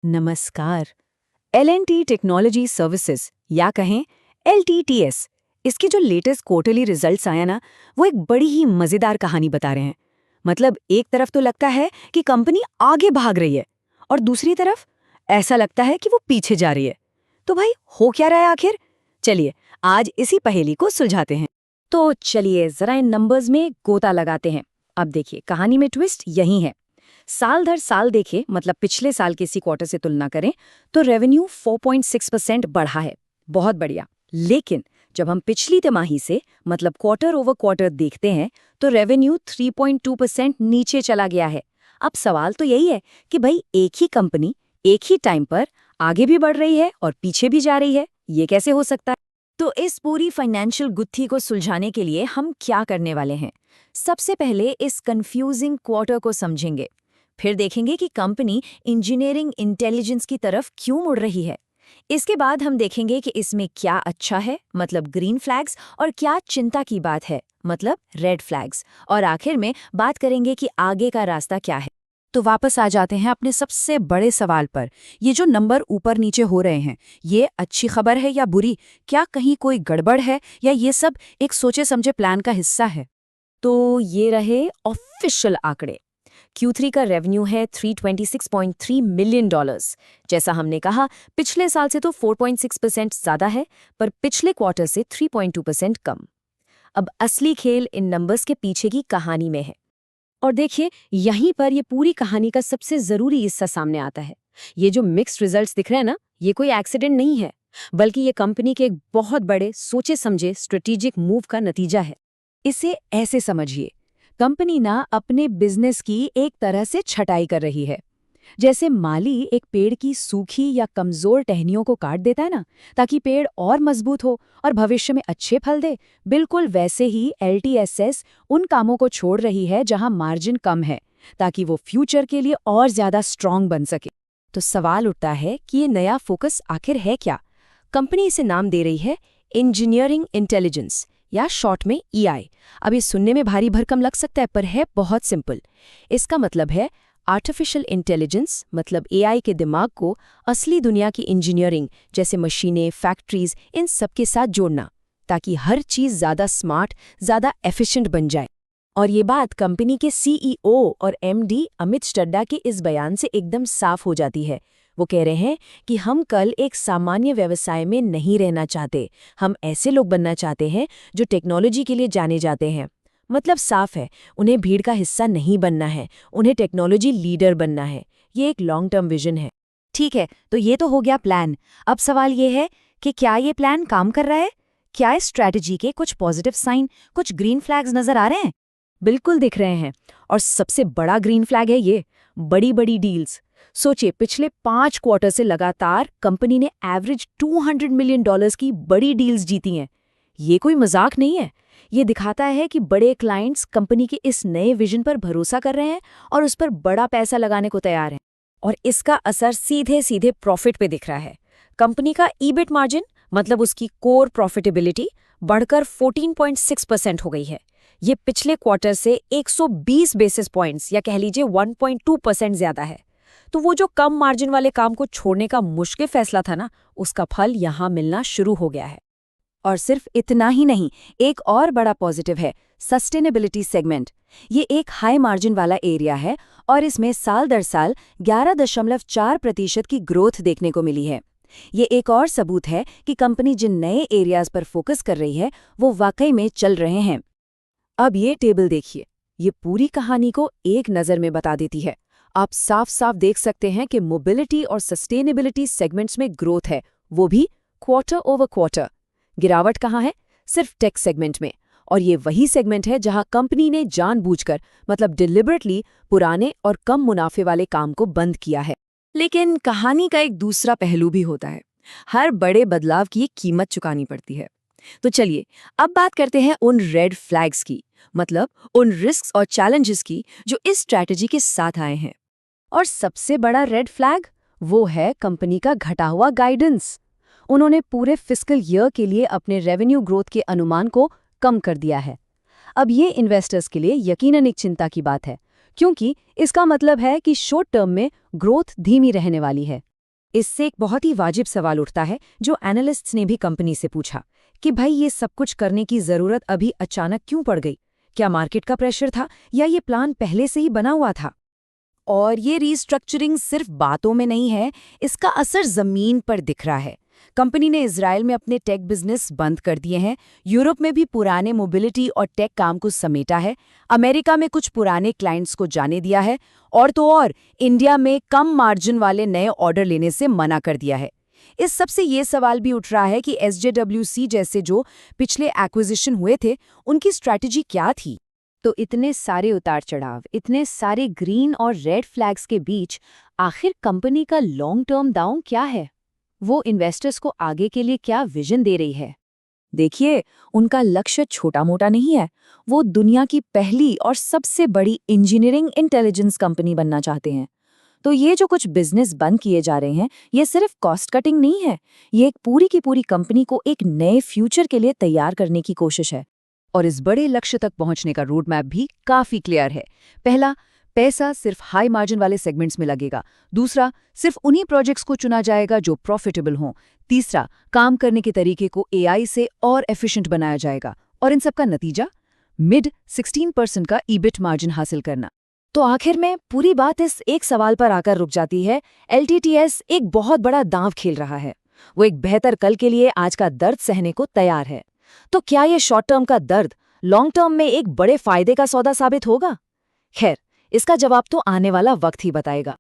नमस्कार। L&T technology services या कहें LTTS, इसके जो लेटेस्ट क्वार्टरली रिजल्ट्स आया ना, वो एक बड़ी ही मजेदार कहानी बता रहे हैं। मतलब एक तरफ तो लगता है कि कंपनी आगे भाग रही है और दूसरी तरफ ऐसा लगता है कि वो पीछे जा रही है। तो भाई हो क्या रहा है आखिर? चलिए आज इसी पहेली को सुलझाते हैं। तो चलिए जरा इन नंबर्स में गोता लगाते हैं। अब देखिए कहानी में ट्विस्ट यही है। साल दर साल देखें, मतलब पिछले साल के इसी क्वार्टर से तुलना करें तो रेवेन्यू 4.6% बढ़ा है। बहुत बढ़िया। लेकिन जब हम पिछली तिमाही से मतलब क्वार्टर ओवर क्वार्टर देखते हैं तो रेवेन्यू 3.2% नीचे चला गया है। अब सवाल तो यही है कि भाई एक ही कंपनी एक ही टाइम पर आगे भी बढ़ रही है और पीछे भी जा रही है, ये कैसे हो सकता है? तो इस पूरी फाइनेंशियल गुत्थी को सुलझाने के लिए हम क्या करने वाले हैं? सबसे पहले इस कंफ्यूजिंग क्वार्टर को समझेंगे, फिर देखेंगे कि कंपनी इंजीनियरिंग इंटेलिजेंस की तरफ क्यों मुड़ रही है। इसके बाद हम देखेंगे कि इसमें क्या अच्छा है, मतलब ग्रीन फ्लैग्स, और क्या चिंता की बात है, मतलब रेड फ्लैग्स। और आखिर में बात करेंगे कि आगे का रास्ता क्या है। तो वापस आ जाते हैं अपने सबसे बड़े सवाल पर। ये जो नंबर ऊपर नीचे हो रहे हैं, ये अच्छी खबर है या बुरी? क्या कहीं कोई गड़बड़ है या ये सब एक सोचे समझे प्लान का हिस्सा है? तो ये रहे ऑफिशियल आंकड़े। Q3 का रेवेन्यू है $326.3 मिलियन। जैसा हमने कहा, पिछले साल से तो 4.6% ज़्यादा है, पर पिछले क्वार्टर से 3.2% कम। अब असली खेल इन नंबर्स के पीछे की कहानी में है। और देखिए, यहीं पर ये पूरी कहानी का सबसे ज़रूरी हिस्सा सामने आता है। ये जो मिक्स्ड रिजल्ट्स दिख रहे हैं ना, ये कोई एक्सीडेंट नहीं है, बल्कि ये कंपनी के एक बहुत बड़े सोचे समझे स्ट्रेटेजिक मूव का नतीजा है। इसे ऐसे समझिए, कंपनी ना अपने बिजनेस की एक तरह से छटाई कर रही है। जैसे माली एक पेड़ की सूखी या कमजोर टहनियों को काट देता है ना, ताकि पेड़ और मजबूत हो और भविष्य में अच्छे फल दे, बिल्कुल वैसे ही LTSS उन कामों को छोड़ रही है जहां मार्जिन कम है, ताकि वो फ्यूचर के लिए और ज्यादा स्ट्रांग बन सके। तो सवाल उठता है कि ये नया फोकस आखिर है क्या? कंपनी इसे नाम दे रही है इंजीनियरिंग इंटेलिजेंस, या शॉर्ट में EI। अब ये सुनने में भारी भरकम लग सकता है, पर है बहुत सिंपल। इसका मतलब है आर्टिफिशियल इंटेलिजेंस, मतलब AI के दिमाग को असली दुनिया की इंजीनियरिंग जैसे मशीनें, फैक्ट्रीज, इन सब के साथ जोड़ना, ताकि हर चीज़ ज़्यादा स्मार्ट, ज़्यादा एफिशिएंट बन जाए। और ये बात कंपनी के CEO और MD अमित चड्ढा के इस बयान से एकदम साफ हो जाती है। वो कह रहे हैं कि हम कल एक सामान्य व्यवसाय में नहीं रहना चाहते, हम ऐसे लोग बनना चाहते हैं जो टेक्नोलॉजी के लिए जाने जाते हैं। मतलब साफ है, उन्हें भीड़ का हिस्सा नहीं बनना है, उन्हें टेक्नोलॉजी लीडर बनना है। ये एक लॉन्ग टर्म विजन है। ठीक है, तो ये तो हो गया प्लान। अब सवाल ये है कि क्या ये प्लान काम कर रहा है? क्या इस स्ट्रैटेजी के कुछ पॉजिटिव साइन, कुछ ग्रीन फ्लैग्स नजर आ रहे हैं? बिल्कुल दिख रहे हैं, और सबसे बड़ा ग्रीन फ्लैग है ये बड़ी बड़ी डील्स। सोचिए, पिछले 5 क्वार्टर से लगातार कंपनी ने एवरेज $200 मिलियन की बड़ी डील्स जीती हैं। ये कोई मजाक नहीं है। ये दिखाता है कि बड़े क्लाइंट्स कंपनी के इस नए विजन पर भरोसा कर रहे हैं और उस पर बड़ा पैसा लगाने को तैयार हैं। और इसका असर सीधे सीधे प्रॉफिट पे दिख रहा है। कंपनी का EBIT मार्जिन, मतलब उसकी कोर प्रॉफिटेबिलिटी, बढ़कर 14.6% हो गई है। ये पिछले क्वार्टर से 120 बेसिस पॉइंट्स, या कह लीजिए 1.2% ज्यादा है। तो वो जो कम मार्जिन वाले काम को छोड़ने का मुश्किल फैसला था ना, उसका फल यहाँ मिलना शुरू हो गया है। और सिर्फ इतना ही नहीं, एक और बड़ा पॉजिटिव है सस्टेनेबिलिटी सेगमेंट। ये एक हाई मार्जिन वाला एरिया है और इसमें साल दर साल 11.4% की ग्रोथ देखने को मिली है। ये एक और सबूत है कि कंपनी जिन नए एरियाज पर फोकस कर रही है वो वाकई में चल रहे हैं। अब ये टेबल देखिए, ये पूरी कहानी को एक नज़र में बता देती है। आप साफ साफ देख सकते हैं कि मोबिलिटी और सस्टेनेबिलिटी सेगमेंट्स में ग्रोथ है, वो भी क्वार्टर ओवर क्वार्टर। गिरावट कहाँ है? सिर्फ टेक सेगमेंट में। और ये वही सेगमेंट है जहां कंपनी ने जानबूझकर, मतलब डिलिबरेटली, पुराने और कम मुनाफे वाले काम को बंद किया है। लेकिन कहानी का एक दूसरा पहलू भी होता है। हर बड़े बदलाव की एक कीमत चुकानी पड़ती है। तो चलिए अब बात करते हैं उन रेड फ्लैग्स की, मतलब उन रिस्क्स और चैलेंजेस की जो इस स्ट्रैटेजी के साथ आए हैं। और सबसे बड़ा रेड फ्लैग वो है कंपनी का घटा हुआ गाइडेंस। उन्होंने पूरे फिस्कल ईयर के लिए अपने रेवेन्यू ग्रोथ के अनुमान को कम कर दिया है। अब ये इन्वेस्टर्स के लिए यकीनन एक चिंता की बात है, क्योंकि इसका मतलब है कि शॉर्ट टर्म में ग्रोथ धीमी रहने वाली है। इससे एक बहुत ही वाजिब सवाल उठता है जो एनालिस्ट्स ने भी कंपनी से पूछा कि भाई ये सब कुछ करने की जरूरत अभी अचानक क्यों पड़ गई? क्या मार्केट का प्रेशर था या ये प्लान पहले से ही बना हुआ था? और ये रीस्ट्रक्चरिंग सिर्फ बातों में नहीं है, इसका असर जमीन पर दिख रहा है। कंपनी ने इजराइल में अपने टेक बिजनेस बंद कर दिए हैं, यूरोप में भी पुराने मोबिलिटी और टेक काम को समेटा है, अमेरिका में कुछ पुराने क्लाइंट्स को जाने दिया है, और तो और इंडिया में कम मार्जिन वाले नए ऑर्डर लेने से मना कर दिया है। इस सब से ये सवाल भी उठ रहा है कि SJWC जैसे जो पिछले एक्विजिशन हुए थे, उनकी स्ट्रैटेजी क्या थी? तो इतने सारे उतार चढ़ाव, इतने सारे ग्रीन और रेड फ्लैग्स के बीच आखिर कंपनी का लॉन्ग टर्म दांव क्या है? वो इन्वेस्टर्स को आगे के लिए क्या विजन दे रही है? देखिए, उनका लक्ष्य छोटा मोटा नहीं है। वो दुनिया की पहली और सबसे बड़ी इंजीनियरिंग इंटेलिजेंस कंपनी बनना चाहते हैं। तो ये जो कुछ बिजनेस बंद किए जा रहे हैं, ये सिर्फ कॉस्ट कटिंग नहीं है, ये एक पूरी की पूरी कंपनी को एक नए फ्यूचर के लिए तैयार करने की कोशिश है। और इस बड़े लक्ष्य तक पहुंचने का रोड मैप भी काफी क्लियर है। पहला, पैसा सिर्फ हाई मार्जिन वाले सेगमेंट्स में लगेगा। दूसरा, सिर्फ उन्हीं प्रोजेक्ट्स को चुना जाएगा जो प्रॉफिटेबल हों। तीसरा, काम करने के तरीके को AI से और एफिशिएंट बनाया जाएगा। और इन सब का नतीजा, मिड 16% का EBIT मार्जिन हासिल करना। तो आखिर में पूरी बात इस एक सवाल पर आकर रुक जाती है, LTTS एक बहुत बड़ा दांव खेल रहा है। वो एक बेहतर कल के लिए आज का दर्द सहने को तैयार है। तो क्या ये शॉर्ट टर्म का दर्द लॉन्ग टर्म में एक बड़े फायदे का सौदा साबित होगा? खैर, इसका जवाब तो आने वाला वक्त ही बताएगा।